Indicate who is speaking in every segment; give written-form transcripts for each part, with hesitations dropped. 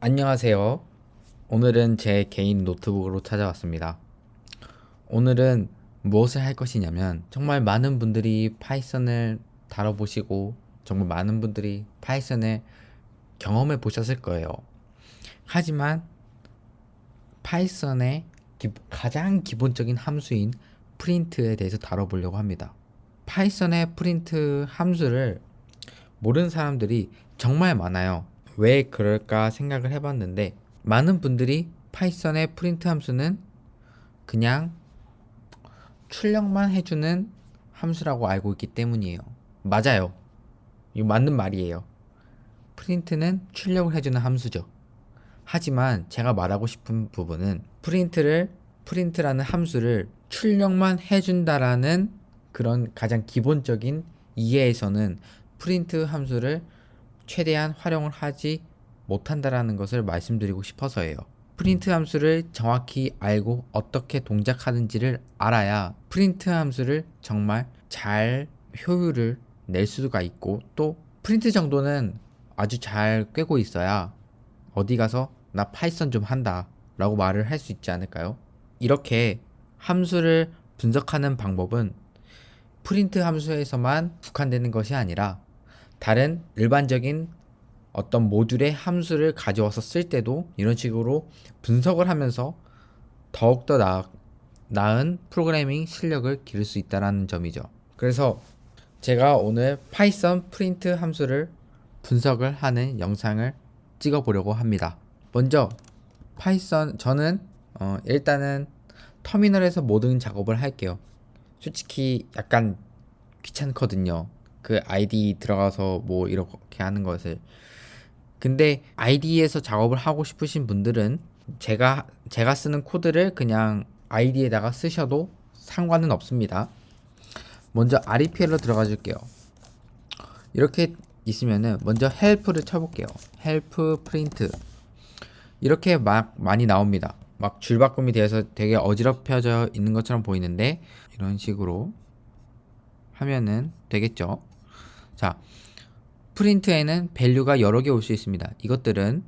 Speaker 1: 안녕하세요. 오늘은 제 개인 노트북으로 찾아왔습니다. 오늘은 무엇을 할 것이냐면 정말 많은 분들이 파이썬을 다뤄보시고 정말 많은 분들이 파이썬을 경험해 보셨을 거예요. 하지만 파이썬의 가장 기본적인 함수인 프린트에 대해서 다뤄보려고 합니다. 파이썬의 프린트 함수를 모르는 사람들이 정말 많아요. 왜 그럴까 생각을 해봤는데 많은 분들이 파이썬의 프린트 함수는 그냥 출력만 해주는 함수라고 알고 있기 때문이에요. 맞아요. 이거 맞는 말이에요. 프린트는 출력을 해주는 함수죠. 하지만 제가 말하고 싶은 부분은 프린트라는 함수를 출력만 해준다라는 그런 가장 기본적인 이해에서는 프린트 함수를 최대한 활용을 하지 못한다라는 것을 말씀드리고 싶어서예요. 프린트 함수를 정확히 알고 어떻게 동작하는지를 알아야 프린트 함수를 정말 잘 효율을 낼 수가 있고, 또 프린트 정도는 아주 잘 꿰고 있어야 어디 가서 나 파이썬 좀 한다 라고 말을 할 수 있지 않을까요? 이렇게 함수를 분석하는 방법은 프린트 함수에서만 국한되는 것이 아니라 다른 일반적인 어떤 모듈의 함수를 가져와서 쓸 때도 이런 식으로 분석을 하면서 더욱더 나은 프로그래밍 실력을 기를 수 있다는 점이죠. 그래서 제가 오늘 파이썬 프린트 함수를 분석을 하는 영상을 찍어 보려고 합니다. 먼저 저는 일단은 터미널에서 모든 작업을 할게요. 솔직히 약간 귀찮거든요. 그 아이디 들어가서 뭐 이렇게 하는 것을. 근데 IDE에서 작업을 하고 싶으신 분들은 제가 쓰는 코드를 그냥 ID에다가 쓰셔도 상관은 없습니다. 먼저 REPL로 들어가 줄게요. 이렇게 있으면은 먼저 help를 쳐볼게요. help print 이렇게 막 많이 나옵니다. 막 줄바꿈이 되어서 되게 어지럽혀져 있는 것처럼 보이는데 이런 식으로 하면은 되겠죠. 자, 프린트에는 밸류가 여러 개 올 수 있습니다. 이것들은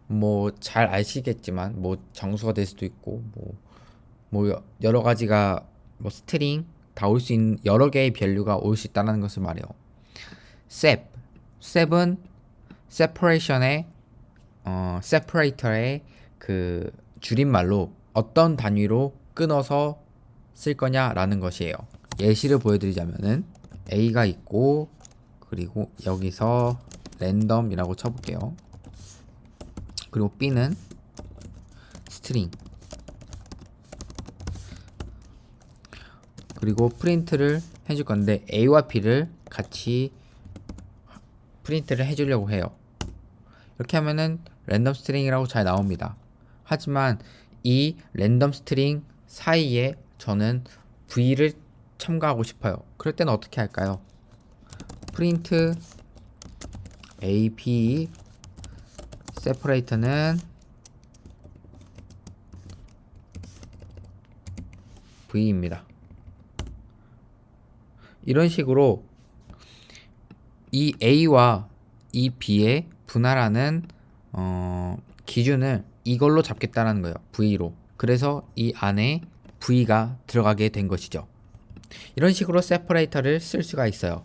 Speaker 1: 뭐 잘 아시겠지만 뭐 정수가 될 수도 있고 뭐 여러 가지가 뭐 스트링 다 올 수 있는 여러 개의 밸류가 올 수 있다는 것을 말해요. 셉은 separation의 separator의 그 줄임말로 어떤 단위로 끊어서 쓸 거냐라는 것이에요. 예시를 보여드리자면은 A가 있고 그리고 여기서 랜덤이라고 쳐볼게요. 그리고 B는 스트링, 그리고 프린트를 해줄 건데 A와 B를 같이 프린트를 해주려고 해요. 이렇게 하면은 랜덤 스트링이라고 잘 나옵니다. 하지만 이 랜덤 스트링 사이에 저는 V를 첨가하고 싶어요. 그럴 때는 어떻게 할까요? 프린트 AP separator는 V입니다. 이런 식으로 이 A와 이 B의 분할하는 기준을 이걸로 잡겠다는 거예요. V로. 그래서 이 안에 V가 들어가게 된 것이죠. 이런 식으로 세퍼레이터를 쓸 수가 있어요.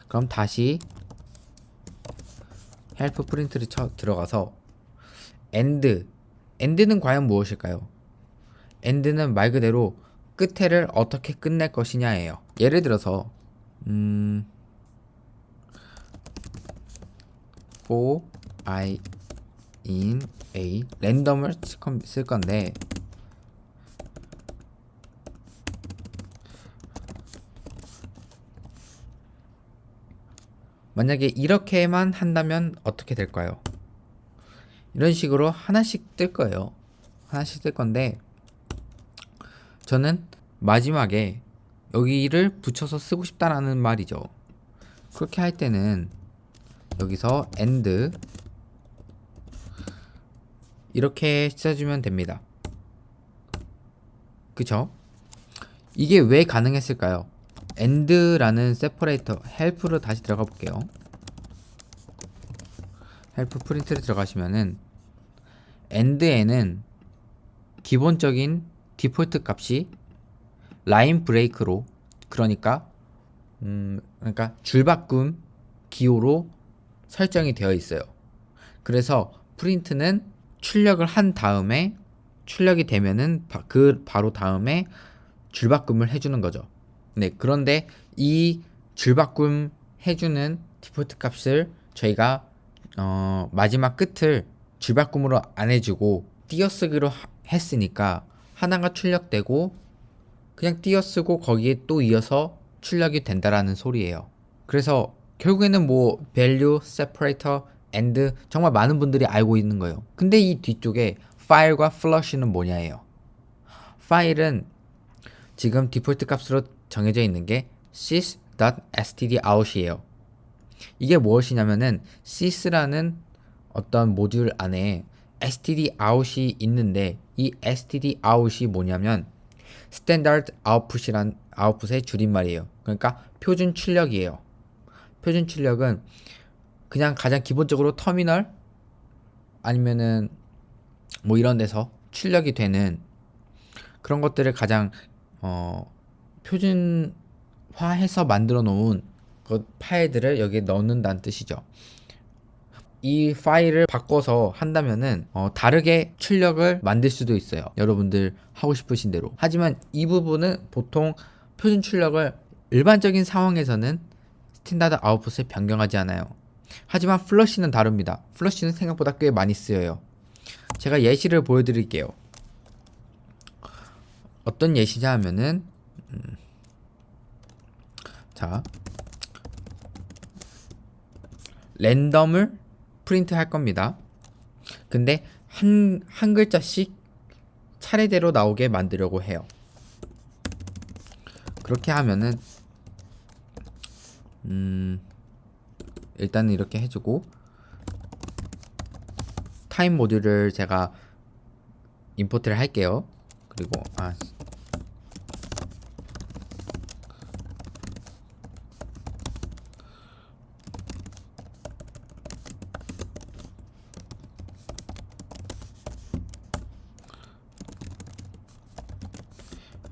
Speaker 1: 그럼 다시 help 프린트를 들어가서 end는 과연 무엇일까요? end는 말 그대로 끝에를 어떻게 끝낼 것이냐예요. 예를 들어서 for I in A 랜덤을 쓸 건데 만약에 이렇게만 한다면 어떻게 될까요? 이런 식으로 하나씩 뜰 거예요. 하나씩 뜰 건데 저는 마지막에 여기를 붙여서 쓰고 싶다라는 말이죠. 그렇게 할 때는 여기서 end 이렇게 써주면 됩니다. 그쵸? 이게 왜 가능했을까요? end라는 세퍼레이터 help로 다시 들어가 볼게요. help 프린트를 들어가시면은 end에는 기본적인 디폴트 값이 라인 브레이크로, 그러니까 줄바꿈 기호로 설정이 되어 있어요. 그래서 프린트는 출력을 한 다음에, 출력이 되면은 바로 다음에 줄바꿈을 해주는 거죠. 네, 그런데 이 줄바꿈 해주는 디폴트 값을 저희가 마지막 끝을 줄바꿈으로 안 해주고 띄어쓰기로 했으니까 하나가 출력되고 그냥 띄어쓰고 거기에 또 이어서 출력이 된다라는 소리예요. 그래서 결국에는 뭐 value, separator, and 정말 많은 분들이 알고 있는 거예요. 근데 이 뒤쪽에 file과 flush는 뭐냐예요. 파일은 지금 디폴트 값으로 정해져 있는 게 sys.stdout이에요. 이게 무엇이냐면은 sys라는 어떤 모듈 안에 stdout이 있는데, 이 stdout이 뭐냐면 스탠다드 아웃풋이란 아웃풋의 줄임말이에요. 그러니까 표준 출력이에요. 표준 출력은 그냥 가장 기본적으로 터미널 아니면은 뭐 이런 데서 출력이 되는 그런 것들을 가장 표준화해서 만들어 놓은 그 파일들을 여기에 넣는다는 뜻이죠. 이 파일을 바꿔서 한다면은 다르게 출력을 만들 수도 있어요. 여러분들 하고 싶으신 대로. 하지만 이 부분은 보통 표준 출력을 일반적인 상황에서는 스탠다드 아웃풋에 변경하지 않아요. 하지만 플러시는 다릅니다. 플러시는 생각보다 꽤 많이 쓰여요. 제가 예시를 보여드릴게요. 어떤 예시냐 하면은 자, 랜덤을 프린트 할 겁니다. 근데 한 글자씩 차례대로 나오게 만들려고 해요. 그렇게 하면은 일단은 이렇게 해주고 타임 모듈을 제가 임포트를 할게요. 그리고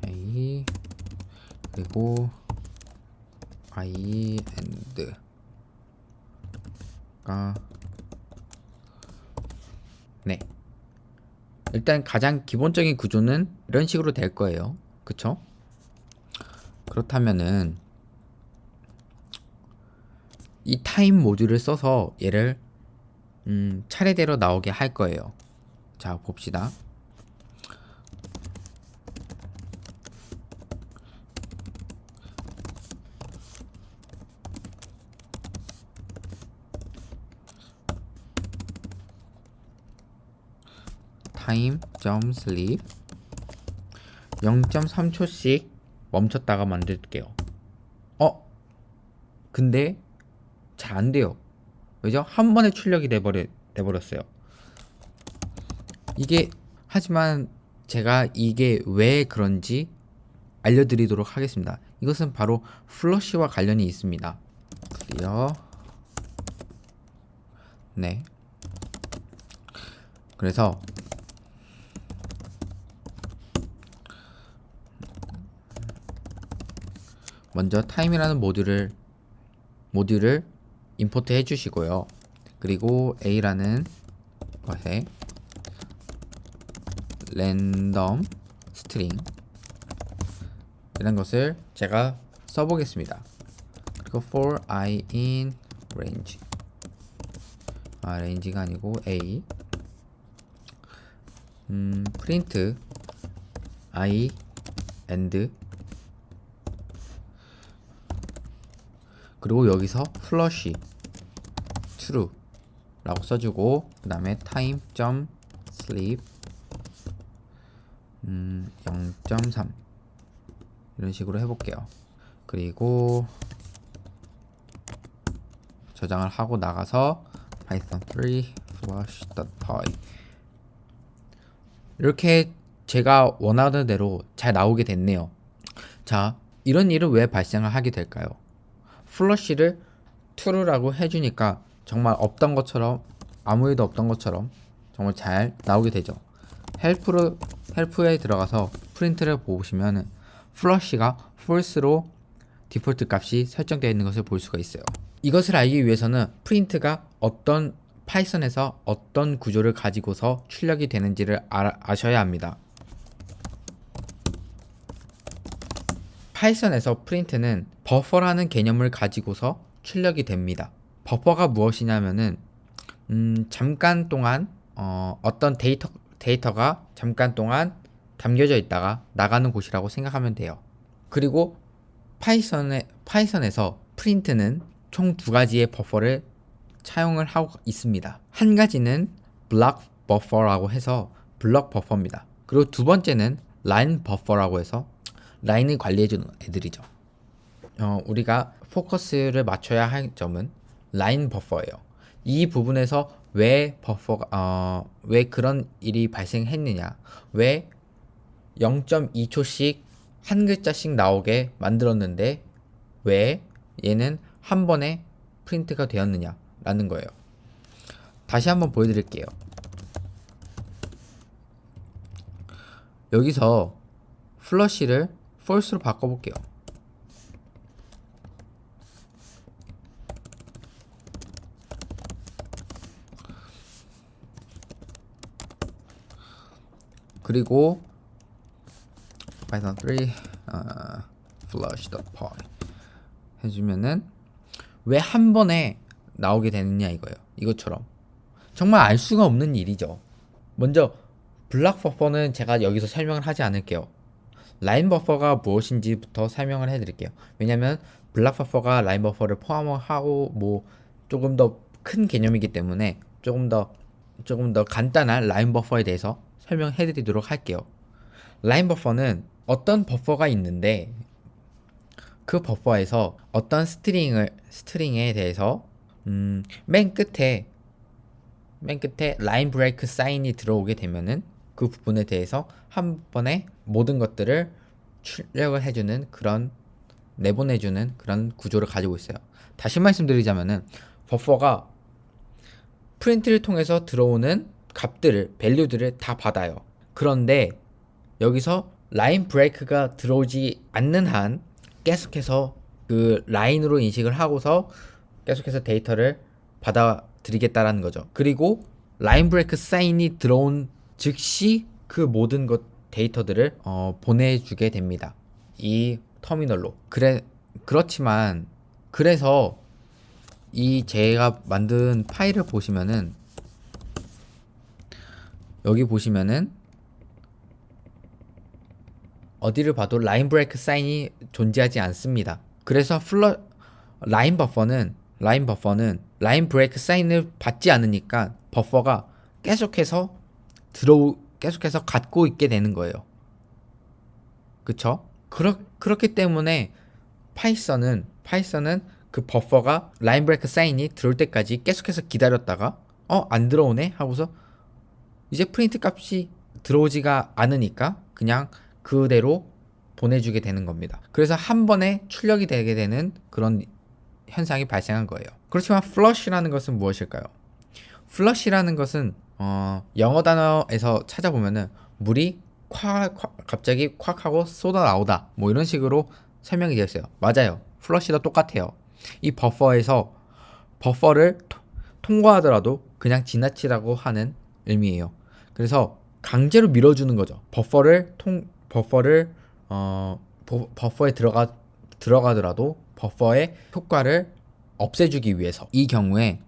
Speaker 1: A 그리고 I and가 네, 일단 가장 기본적인 구조는 이런 식으로 될 거예요. 그쵸? 그렇다면은 이 타임 모듈을 써서 얘를 차례대로 나오게 할 거예요. 자, 봅시다. time.sleep 0.3초씩 멈췄다가 만들게요. 근데 잘 안 돼요. 왜죠? 한 번에 출력이 돼버렸어요. 하지만 제가 이게 왜 그런지 알려드리도록 하겠습니다. 이것은 바로 플러시와 관련이 있습니다. 클리어. 네. 그래서 먼저 타임이라는 모듈을 임포트 해주시고요. 그리고 A라는 것에 랜덤 스트링 이런 것을 제가 써보겠습니다. 그리고 for I in range, range가 아니고 A, print I and, 그리고 여기서 flush true 라고 써주고, 그 다음에 time.sleep 0.3 이런 식으로 해볼게요. 그리고 저장을 하고 나가서 python 3 flush.py 이렇게 제가 원하는 대로 잘 나오게 됐네요. 자, 이런 일은 왜 발생을 하게 될까요? 플러시를 true라고 해주니까 정말 없던 것처럼, 아무 일도 없던 것처럼 정말 잘 나오게 되죠. 헬프에 들어가서 프린트를 보시면은 플러시가 false로 디폴트 값이 설정되어 있는 것을 볼 수가 있어요. 이것을 알기 위해서는 프린트가 파이썬에서 어떤 구조를 가지고서 출력이 되는지를 아셔야 합니다. 파이썬에서 프린트는 버퍼라는 개념을 가지고서 출력이 됩니다. 버퍼가 무엇이냐면은 잠깐 동안 어떤 데이터가 잠깐 동안 담겨져 있다가 나가는 곳이라고 생각하면 돼요. 그리고 파이썬에서 프린트는 총 두 가지의 버퍼를 차용을 하고 있습니다. 한 가지는 블록 버퍼라고 해서 블록 버퍼입니다. 그리고 두 번째는 라인 버퍼라고 해서 라인을 관리해주는 애들이죠. 우리가 포커스를 맞춰야 할 점은 라인 버퍼예요. 이 부분에서 왜 그런 일이 발생했느냐, 왜 0.2초씩 한 글자씩 나오게 만들었는데 왜 얘는 한 번에 프린트가 되었느냐 라는 거예요. 다시 한번 보여드릴게요. 여기서 플러시를 false로 바꿔볼게요. 그리고 python 3 flush.py 해주면은 왜 한 번에 나오게 되느냐 이거예요. 이것처럼 정말 알 수가 없는 일이죠. 먼저 블록 버퍼는 제가 여기서 설명을 하지 않을게요. 라인 버퍼가 무엇인지부터 설명을 해드릴게요. 왜냐면 블록 버퍼가 라인 버퍼를 포함하고 뭐 조금 더 큰 개념이기 때문에 조금 더 간단한 라인 버퍼에 대해서 설명해드리도록 할게요. 라인 버퍼는 어떤 버퍼가 있는데 그 버퍼에서 어떤 스트링에 대해서 맨 끝에 라인 브레이크 사인이 들어오게 되면은 그 부분에 대해서 한 번에 모든 것들을 출력을 해주는 내보내주는 그런 구조를 가지고 있어요. 다시 말씀드리자면은 버퍼가 프린트를 통해서 들어오는 밸류들을 다 받아요. 그런데 여기서 라인 브레이크가 들어오지 않는 한 계속해서 그 라인으로 인식을 하고서 계속해서 데이터를 받아들이겠다라는 거죠. 그리고 라인 브레이크 사인이 들어온 즉시 그 모든 데이터들을 보내주게 됩니다. 이 터미널로. 그래서 이 제가 만든 파일을 보시면은 여기 보시면은 어디를 봐도 라인 브레이크 사인이 존재하지 않습니다. 그래서 라인 버퍼는 라인 브레이크 사인을 받지 않으니까 버퍼가 계속해서 갖고 있게 되는 거예요. 그쵸? 그렇기 때문에 파이썬은 그 버퍼가 라인 브레이크 사인이 들어올 때까지 계속해서 기다렸다가 안 들어오네 하고서 이제 프린트 값이 들어오지가 않으니까 그냥 그대로 보내주게 되는 겁니다. 그래서 한 번에 출력이 되게 되는 그런 현상이 발생한 거예요. 그렇지만 flush라는 것은 무엇일까요? flush라는 것은 영어 단어에서 찾아보면은 물이 갑자기 콱 하고 쏟아 나오다 뭐 이런 식으로 설명이 되어 있어요. 맞아요. flush도 똑같아요. 이 버퍼를 통과하더라도 그냥 지나치라고 하는 의미예요. 그래서 강제로 밀어주는 거죠. 버퍼에 들어가더라도 버퍼의 효과를 없애주기 위해서 이 경우에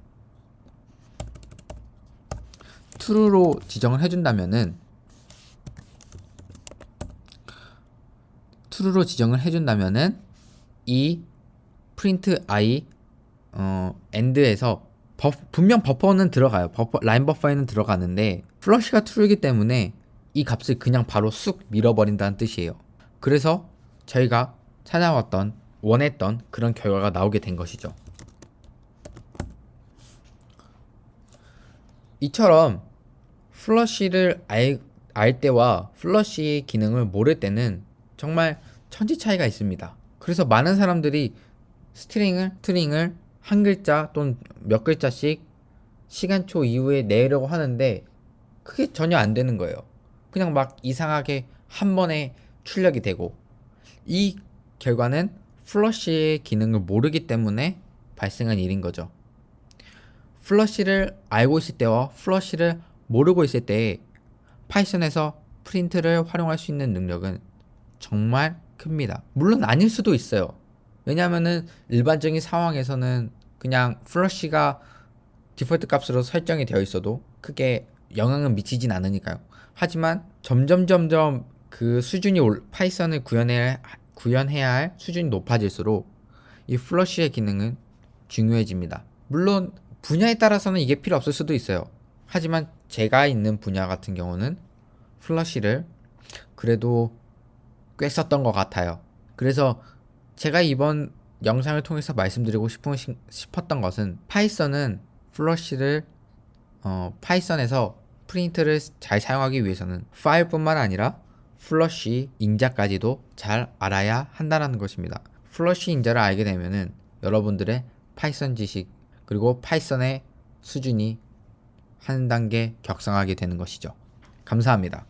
Speaker 1: true로 지정을 해준다면은 이 print i end에서 분명 버퍼는 들어가요. 라인 버퍼에는 들어가는데 플러시가 true이기 때문에 이 값을 그냥 바로 쑥 밀어버린다는 뜻이에요. 그래서 저희가 원했던 그런 결과가 나오게 된 것이죠. 이처럼 플러시를 알 때와 플러시 기능을 모를 때는 정말 천지 차이가 있습니다. 그래서 많은 사람들이 스트링을 한 글자 또는 몇 글자씩 시간초 이후에 내려고 하는데 그게 전혀 안 되는 거예요. 그냥 막 이상하게 한 번에 출력이 되고, 이 결과는 플러시의 기능을 모르기 때문에 발생한 일인 거죠. 플러시를 알고 있을 때와 플러시를 모르고 있을 때에 파이썬에서 프린트를 활용할 수 있는 능력은 정말 큽니다. 물론 아닐 수도 있어요. 왜냐하면은 일반적인 상황에서는 그냥 플러시가 디폴트 값으로 설정이 되어 있어도 크게 영향은 미치진 않으니까요. 하지만 점점 그 수준이 파이썬을 구현해야 할 수준이 높아질수록 이 플러시의 기능은 중요해집니다. 물론 분야에 따라서는 이게 필요 없을 수도 있어요. 하지만 제가 있는 분야 같은 경우는 플러시를 그래도 꽤 썼던 것 같아요. 그래서 제가 이번 영상을 통해서 말씀드리고 싶었던 것은 파이썬은 플러시를 파이썬에서 프린트를 잘 사용하기 위해서는 파일뿐만 아니라 플러시 인자까지도 잘 알아야 한다는 것입니다. 플러시 인자를 알게 되면은 여러분들의 파이썬 지식 그리고 파이썬의 수준이 한 단계 격상하게 되는 것이죠. 감사합니다.